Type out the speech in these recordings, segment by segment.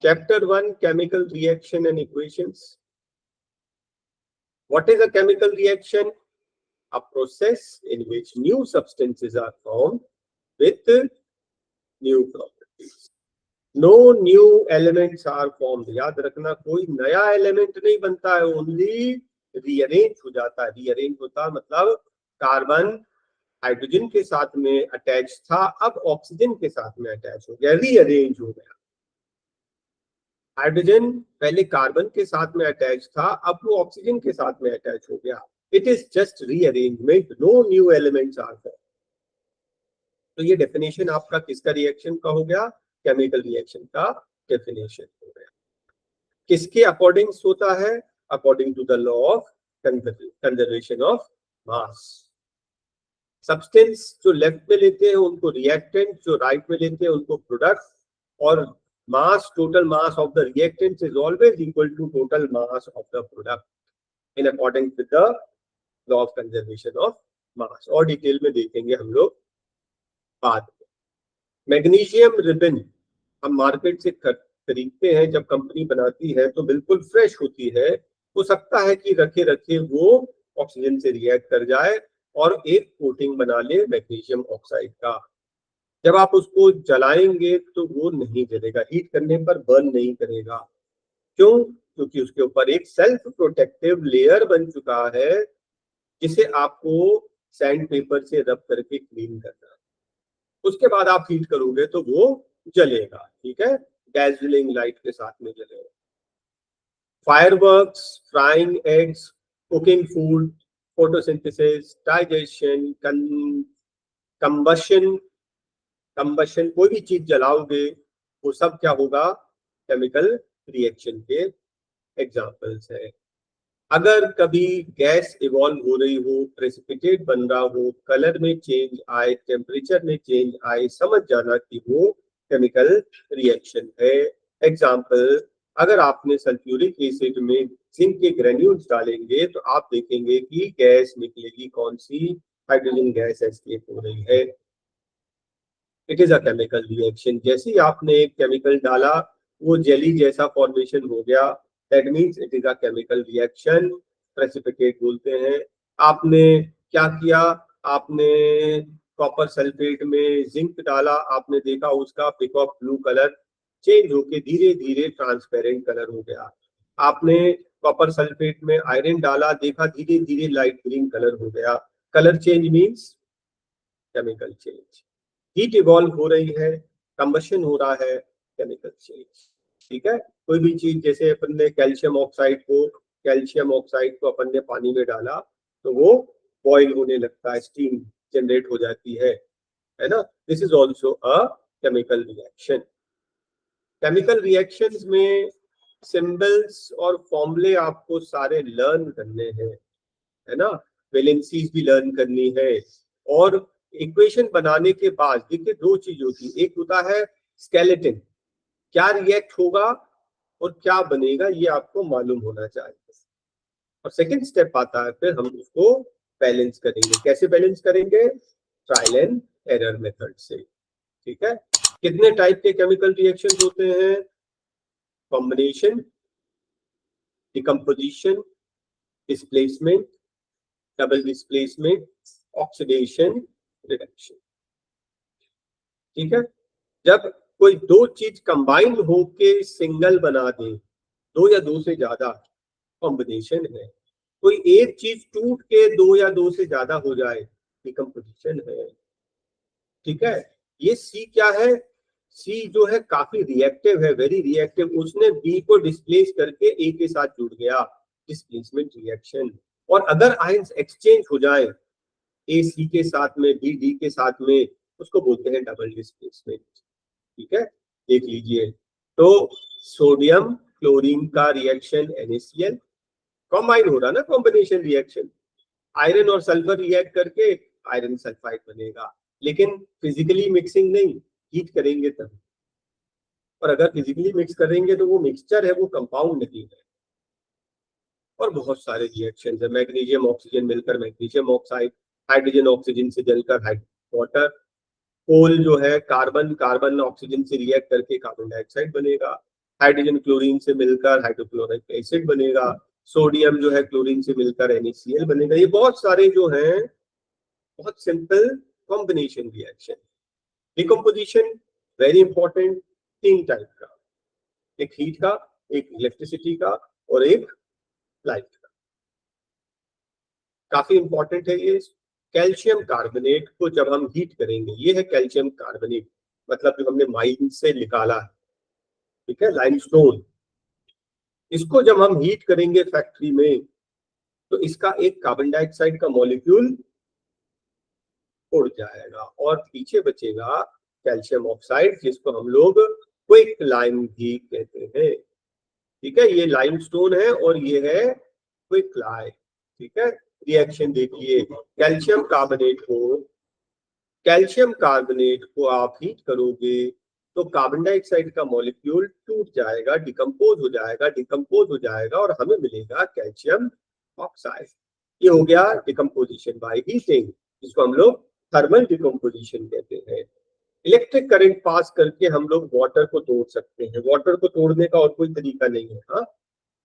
Chapter 1, Chemical Reaction and Equations. What is a chemical reaction? A process in which new substances are formed with new properties. No new elements are formed. याद रखना, कोई नया element नहीं बनता है, only rearrange हो जाता है. रीअरेंज होता मतलब कार्बन हाइड्रोजन के साथ में अटैच था, अब ऑक्सीजन के साथ में अटैच हो गया, रीअरेंज हो गया. हाइड्रोजन पहले कार्बन के साथ में अटैच था, अब वो ऑक्सीजन के साथ में अटैच हो गया. It is just rearrangement, no new elements are there. तो ये डेफिनेशन आपका किसका रिएक्शन का हो गया? केमिकल रिएक्शन का डेफिनेशन हो गया. किसके अकॉर्डिंग होता है? According to the law of conservation of mass. Substance जो लेफ्ट में लेते हैं उनको रिएक्टेंट, जो राइट में लेते हैं उनको प्रोडक्ट, और mass, total mass of the reactants is always equal to total mass of the product in accordance with the law of conservation of mass. और डिटेल में देखेंगे हम लोग बाद में. मैग्नीशियम रिबन हम मार्केट से खरीदते हैं, जब कंपनी बनाती है तो बिल्कुल फ्रेश होती है. हो सकता है कि रखे रखे वो ऑक्सीजन से रिएक्ट कर जाए और एक कोटिंग बना ले मैग्नीशियम ऑक्साइड का. जब आप उसको जलाएंगे तो वो नहीं जलेगा, हीट करने पर बर्न नहीं करेगा. क्यों? क्योंकि उसके ऊपर एक सेल्फ प्रोटेक्टिव लेयर बन चुका है, जिसे आपको सैंड पेपर से रब करके क्लीन करना है. उसके बाद आप हीट करोगे तो वो जलेगा. ठीक है, डैज़लिंग लाइट के साथ में जलेगा. Fireworks, frying eggs, cooking food, photosynthesis, digestion, combustion, कोई भी चीज जलाओगे वो सब क्या होगा? केमिकल रिएक्शन के एग्जांपल्स है. अगर कभी गैस इवॉल्व हो रही हो, प्रेसिपिटेट बन रहा हो, कलर में चेंज आए, टेम्परेचर में चेंज आए, समझ जाना कि वो केमिकल रिएक्शन है. एग्जांपल, अगर आपने सल्फ्यूरिक एसिड में जिंक के ग्रेन्यूल्स डालेंगे तो आप देखेंगे कि गैस निकलेगी. कौन सी? हाइड्रोजन गैस एस्केप हो रही है. It is a chemical reaction. जैसे ही आपने एक केमिकल डाला वो जेली जैसा फॉर्मेशन हो गया, that means it is a chemical reaction. Precipitate बोलते हैं. आपने क्या किया? आपने कॉपर सल्फेट में जिंक डाला, आपने देखा उसका पिकॉक ब्लू कलर चेंज होके धीरे धीरे ट्रांसपेरेंट कलर हो गया. आपने कॉपर सल्फेट में आयरन डाला, देखा धीरे धीरे लाइट ग्रीन कलर हो गया. Colour change means chemical change. Heat evolve हो रही है, कंबशन हो रहा है, केमिकल चेंज. ठीक है, कोई भी चीज, जैसे अपन ने कैल्शियम ऑक्साइड को अपन ने पानी में डाला तो वो बॉइल होने लगता है, स्टीम जनरेट हो जाती है ना. This is also a chemical reaction. Chemical reactions में सिंबल्स और फॉर्मूले आपको सारे लर्न करने हैं, है ना. वैलेंसीज भी लर्न करनी है. और इक्वेशन बनाने के बाद देखिए दो चीज होती है. एक होता है स्केलेटन, क्या रिएक्ट होगा और क्या बनेगा ये आपको मालूम होना चाहिए. और सेकंड स्टेप आता है फिर हम उसको बैलेंस करेंगे. कैसे बैलेंस करेंगे? ट्रायल एंड एरर मेथड से. ठीक है. कितने टाइप के केमिकल रिएक्शंस होते हैं? Combination, decomposition, displacement, double displacement, oxidation, reduction. ठीक है. जब कोई दो चीज कंबाइन होके सिंगल बना दे, दो या दो से ज्यादा, कॉम्बिनेशन है. कोई एक चीज टूट के दो या दो से ज्यादा हो जाए, डिकम्पोजिशन है. ठीक है. ये सी क्या है? सी जो है काफी रिएक्टिव है, वेरी रिएक्टिव. उसने बी को डिस्प्लेस करके ए के साथ जुड़ गया, डिस्प्लेसमेंट रिएक्शन. और अगर आयंस एक्सचेंज हो जाए, ए सी के साथ में, बी डी के साथ में, उसको बोलते हैं डबल डिस्प्लेसमेंट. ठीक है, देख लीजिए. तो सोडियम क्लोरीन का रिएक्शन NaCl कॉम्बाइन हो रहा ना, कॉम्बिनेशन रिएक्शन. आयरन और सल्फर रिएक्ट करके आयरन सल्फाइड बनेगा, लेकिन फिजिकली मिक्सिंग नहीं, हीट करेंगे तब. और अगर फिजिकली मिक्स करेंगे तो वो मिक्सचर है, वो कंपाउंड नहीं है. और बहुत सारे रिएक्शन है. मैग्नीशियम ऑक्सीजन मिलकर मैग्नीशियम ऑक्साइड, हाइड्रोजन ऑक्सीजन से जलकर वाटर. कोल जो है कार्बन ऑक्सीजन से रिएक्ट करके कार्बन डाइऑक्साइड बनेगा. हाइड्रोजन क्लोरीन से मिलकर हाइड्रोक्लोरिक एसिड बनेगा, सोडियम जो है क्लोरीन से मिलकर NaCl बनेगा। ये बहुत सारे जो हैं बहुत simple combination reaction. Decomposition very important, 3 type का, एक हीट का, एक इलेक्ट्रिसिटी का और एक लाइट का। काफी इंपॉर्टेंट है ये। कैल्शियम कार्बोनेट को जब हम हीट करेंगे, ये है कैल्शियम कार्बोनेट, मतलब जो हमने माइन से निकाला है, ठीक है, लाइमस्टोन, इसको जब हम हीट करेंगे फैक्ट्री में तो इसका एक कार्बन डाइऑक्साइड का मॉलिक्यूल उड़ जाएगा और पीछे बचेगा कैल्शियम ऑक्साइड, जिसको हम लोग क्विक लाइम भी कहते हैं। ठीक है, ये लाइमस्टोन है और ये है क्विक लाइम। ठीक है, रिएक्शन देखिए, कैल्शियम कार्बोनेट को आप हीट करोगे तो कार्बन डाइऑक्साइड का मॉलिक्यूल टूट जाएगा, डिकम्पोज हो जाएगा और हमें मिलेगा कैल्शियम ऑक्साइड। ये हो गया डिकम्पोजिशन बाय हीटिंग, जिसको हम लोग थर्मल डिकम्पोजिशन कहते हैं। इलेक्ट्रिक करंट पास करके हम लोग वाटर को तोड़ सकते हैं। वाटर को तोड़ने का और कोई तरीका नहीं है। हाँ,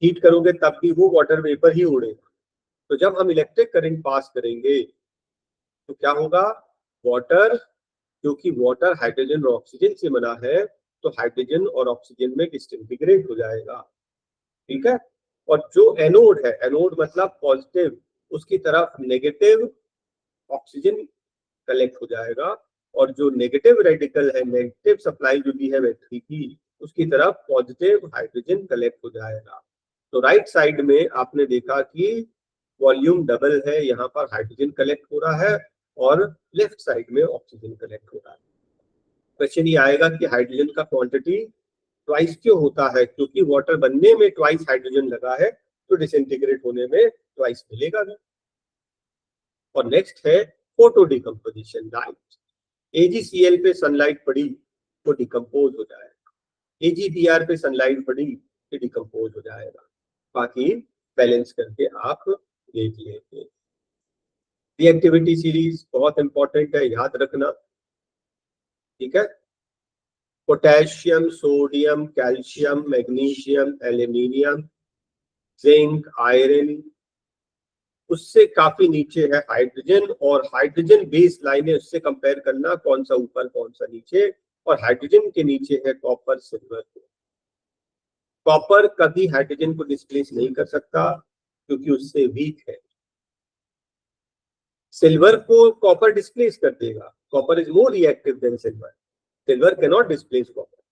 हीट करोगे तब भी वो वाटर वेपर ही उड़ेगा। तो जब हम इलेक्ट्रिक करंट पास करेंगे तो क्या होगा, वाटर, क्योंकि वाटर हाइड्रोजन और ऑक्सीजन से बना है तो हाइड्रोजन और ऑक्सीजन में डिसइंटीग्रेट हो जाएगा। ठीक है, और जो एनोड है, एनोड मतलब पॉजिटिव, उसकी तरफ नेगेटिव ऑक्सीजन कलेक्ट हो जाएगा और जो नेगेटिव रेडिकल है, नेगेटिव सप्लाई जो भी है बैटरी की, उसकी तरफ पॉजिटिव हाइड्रोजन कलेक्ट हो जाएगा। तो राइट साइड में आपने देखा कि वॉल्यूम डबल है, यहाँ पर हाइड्रोजन कलेक्ट हो रहा है और लेफ्ट साइड में ऑक्सीजन कलेक्ट हो रहा है। क्वेश्चन ये आएगा कि हाइड्रोजन का क्वांटिटी ट्वाइस क्यों होता है, क्योंकि वाटर बनने में ट्वाइस हाइड्रोजन लगा है तो डिसइंटीग्रेट होने में ट्वाइस मिलेगा भी। और नेक्स्ट है फोटो डिकम्पोजिशन, लाइट। AgCl पे सनलाइट पड़ी तो डिकम्पोज हो जाएगा, AgBr पे सनलाइट पड़ी तो डिकम्पोज हो जाएगा। बाकी बैलेंस करके आप देख लेंगे। रिएक्टिविटी सीरीज बहुत इंपॉर्टेंट है, याद रखना। ठीक है, potassium, sodium, calcium, magnesium, aluminium, zinc, iron, उससे काफी नीचे है हाइड्रोजन, और हाइड्रोजन बेस लाइन है, उससे कंपेयर करना कौन सा ऊपर कौन सा नीचे। और हाइड्रोजन के नीचे है कॉपर, सिल्वर। कॉपर कभी हाइड्रोजन को डिस्प्लेस नहीं कर सकता क्योंकि उससे वीक है। सिल्वर को कॉपर डिस्प्लेस कर देगा, copper is more reactive than silver, silver can not displace copper.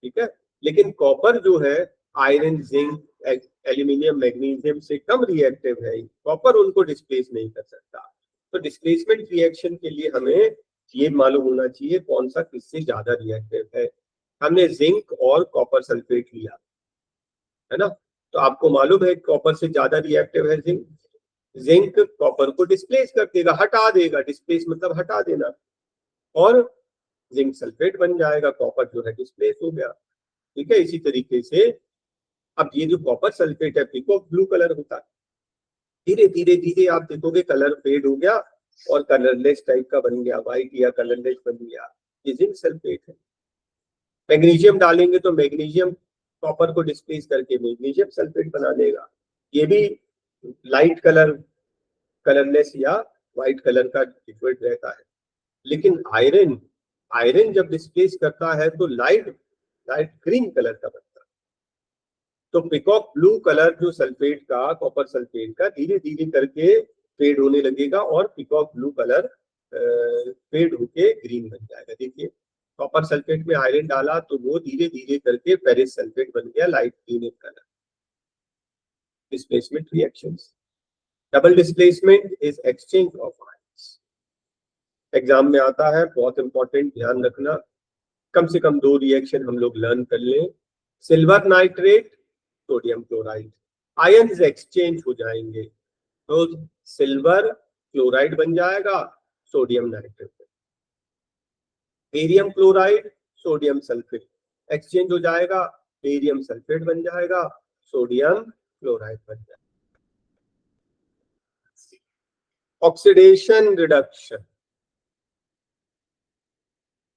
ठीक है, लेकिन कॉपर जो है आयरन, जिंक, एल्यूमिनियम, मैग्नीशियम से कम रिएक्टिव है, कॉपर उनको डिस्प्लेस नहीं कर सकता। तो डिस्प्लेसमेंट रिएक्शन के लिए हमें ये मालूम होना चाहिए कौन सा किससे ज्यादा रिएक्टिव है। हमने जिंक और कॉपर सल्फेट लिया है ना, तो आपको मालूम है कॉपर से ज्यादा रिएक्टिव है जिंक। जिंक कॉपर को डिस्प्लेस कर देगा, हटा देगा, डिस्प्लेस मतलब हटा देना, और जिंक सल्फेट बन जाएगा, कॉपर जो है डिस्प्लेस हो गया। ठीक है, इसी तरीके से अब ये जो कॉपर सल्फेट है पीकॉक ब्लू कलर होता है, धीरे धीरे धीरे आप देखोगे कलर फेड हो गया और कलरलेस टाइप का बन गया, व्हाइट या कलरलेस बन गया, ये जिंक सल्फेट है। मैग्नीशियम डालेंगे तो मैग्नीशियम कॉपर को डिस्प्लेस करके मैग्नीशियम सल्फेट बना देगा, ये भी लाइट कलर, कलरलेस या व्हाइट कलर का लिक्विड रहता है। लेकिन आयरन, आयरन जब डिस्प्लेस करता है तो लाइट ग्रीन कलर का बनता है। तो पीकॉक ब्लू कलर जो सल्फेट का, कॉपर सल्फेट का, धीरे धीरे करके फेड होने लगेगा और पीकॉक ब्लू कलर फेड होके ग्रीन बन जाएगा। देखिए, कॉपर सल्फेट में आयरन डाला तो वो धीरे धीरे करके फेरिस सल्फेट बन गया, light green in colour. Displacement reactions, double displacement is exchange of ions. Exam में आता है, बहुत इंपॉर्टेंट, ध्यान रखना। कम से कम 2 रिएक्शन हम लोग लर्न कर लें। Silver nitrate, sodium chloride, ions exchange हो जाएंगे तो सिल्वर क्लोराइड बन जाएगा, sodium nitrate. Barium chloride, sodium sulphate exchange हो जाएगा, बेरियम सल्फेट बन जाएगा, सोडियम क्लोराइड बन जाएगा। Oxidation reduction,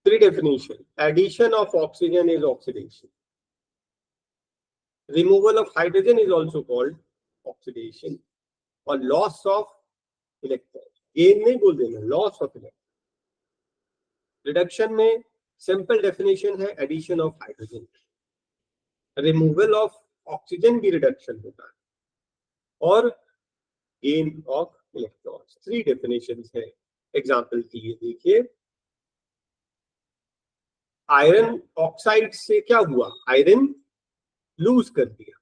3 definition. Addition of oxygen is oxidation. Removal of hydrogen is also called oxidation. और लॉस ऑफ इलेक्ट्रॉन, गेन नहीं बोल देना, लॉस ऑफ इलेक्ट्रॉन। रिडक्शन में सिंपल डेफिनेशन है addition of hydrogen. Removal of oxygen भी reduction होता है, और गेन ऑफ इलेक्ट्रॉन्स। 3 डेफिनेशंस है। एग्जांपल के लिए देखिए, आयरन ऑक्साइड से क्या हुआ, आयरन लूज कर दिया।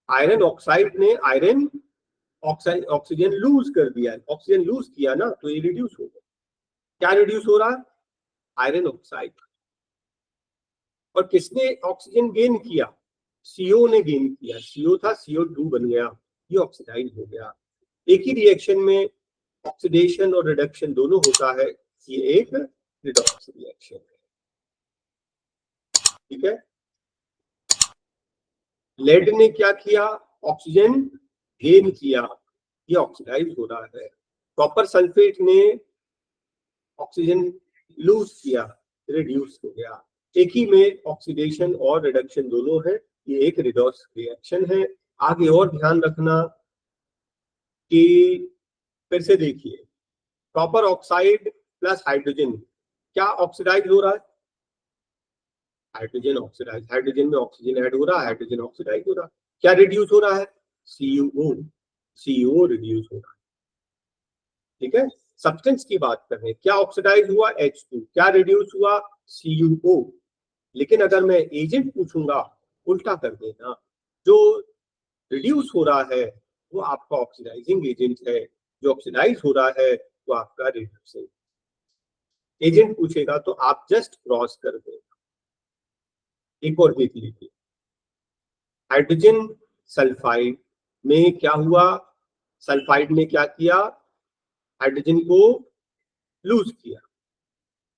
आयरन ऑक्साइड ने आयरन ऑक्साइड ऑक्सीजन लूज कर दिया, ऑक्सीजन लूज किया ना, तो ये रिड्यूस हो गया। क्या रिड्यूस हो रहा है, आयरन ऑक्साइड। और किसने ऑक्सीजन गेन किया, CO ने गेन किया। CO था, CO2 बन गया, ये ऑक्सीडाइज हो गया। एक ही रिएक्शन में ऑक्सीडेशन और रिडक्शन दोनों होता है, ये एक रिडॉक्स रिएक्शन है। ठीक है, लेड ने क्या किया, ऑक्सीजन गेन किया, ये ऑक्सीडाइज हो रहा है। कॉपर सल्फेट ने ऑक्सीजन लूज किया, रिड्यूस हो गया। एक ही में ऑक्सीडेशन और रिडक्शन दोनों है, ये एक रिडॉक्स रिएक्शन है। आगे और ध्यान रखना कि फिर से देखिए, कॉपर ऑक्साइड प्लस हाइड्रोजन, क्या ऑक्सीडाइज हो रहा है, हाइड्रोजन ऑक्सीडाइज। हाइड्रोजन में ऑक्सीजन ऐड हो रहा है, हाइड्रोजन ऑक्सीडाइज हो रहा है। क्या रिड्यूस हो रहा है, CO रिड्यूस हो रहा है। ठीक है, सब्सटेंस की बात कर रहे हैं, क्या ऑक्सीडाइज हुआ, H2। क्या रिड्यूस हुआ, CuO। लेकिन अगर मैं एजेंट पूछूंगा, उल्टा कर देना, जो रिड्यूस हो रहा है वो आपका ऑक्सीडाइजिंग एजेंट है, जो ऑक्सीडाइज हो रहा है वो आपका रिड्यूसिंग एजेंट पूछेगा तो आप जस्ट क्रॉस कर देना। एक और देख लीजिए, हाइड्रोजन सल्फाइड में क्या हुआ, सल्फाइड ने क्या किया, हाइड्रोजन को लूज किया।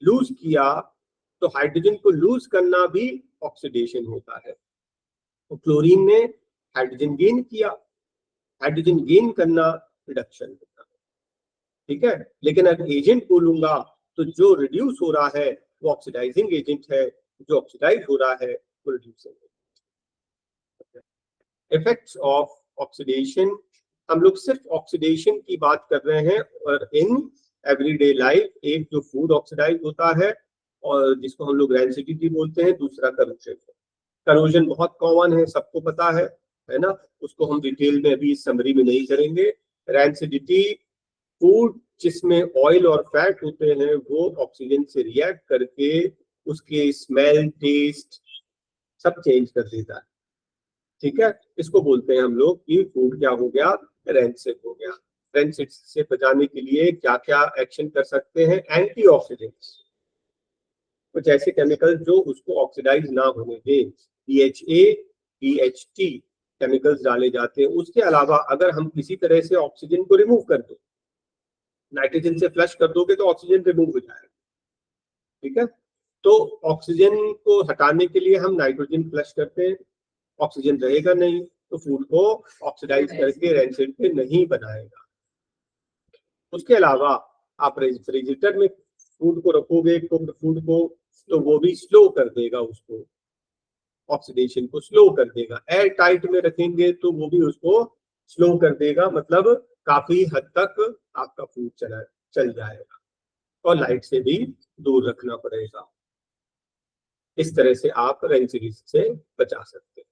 लूज किया तो हाइड्रोजन को लूज करना भी ऑक्सीडेशन होता है। तो क्लोरीन ने हाइड्रोजन गेन किया, हाइड्रोजन गेन करना रिडक्शन होता है। ठीक है, लेकिन अगर एजेंट बोलूंगा तो जो रिड्यूस हो रहा है वो ऑक्सीडाइजिंग एजेंट है, जो ऑक्सीडाइज हो रहा है वो रिड्यूसिंग। इफेक्ट्स ऑफ ऑक्सीडेशन, हम लोग सिर्फ ऑक्सीडेशन की बात कर रहे हैं, और इन एवरीडे लाइफ एक जो फूड ऑक्सीडाइज होता है और जिसको हम लोग रैंसिडिटी बोलते हैं, दूसरा करोजन। करोजन बहुत कॉमन है, सबको पता है ना, उसको हम डिटेल में अभी इस समरी में नहीं करेंगे। रैंसिडिटी, फूड जिसमें ऑयल और फैट होते हैं वो ऑक्सीजन से रिएक्ट करके उसके स्मेल, टेस्ट सब चेंज कर देता है। ठीक है, इसको बोलते हैं हम लोग कि फूड क्या हो गया, रेंसिड हो गया। रेंसिड से बचाने के लिए क्या क्या एक्शन कर सकते हैं, एंटीऑक्सीडेंट्स, कुछ ऐसे केमिकल जो उसको ऑक्सीडाइज ना होने दें, DHA, DHT केमिकल्स डाले जाते हैं। उसके अलावा अगर हम किसी तरह से ऑक्सीजन को रिमूव कर दो, नाइट्रोजन से फ्लश कर दोगे तो ऑक्सीजन रिमूव हो जाएगा। ठीक है, तो ऑक्सीजन को हटाने के लिए हम नाइट्रोजन फ्लश करते हैं, ऑक्सीजन रहेगा नहीं तो फूड को ऑक्सीडाइज करके रेंसिड पे नहीं बनाएगा। उसके अलावा आप रेफ्रिजरेटर में फूड को रखोगे, कुक्ड फूड को, तो वो भी स्लो कर देगा, उसको ऑक्सीडेशन को स्लो कर देगा। एयर टाइट में रखेंगे तो वो भी उसको स्लो कर देगा, मतलब काफी हद तक आपका फूड चल जाएगा। और लाइट से भी दूर रखना पड़ेगा। इस तरह से आप रेंसिडिटी से बचा सकते हैं।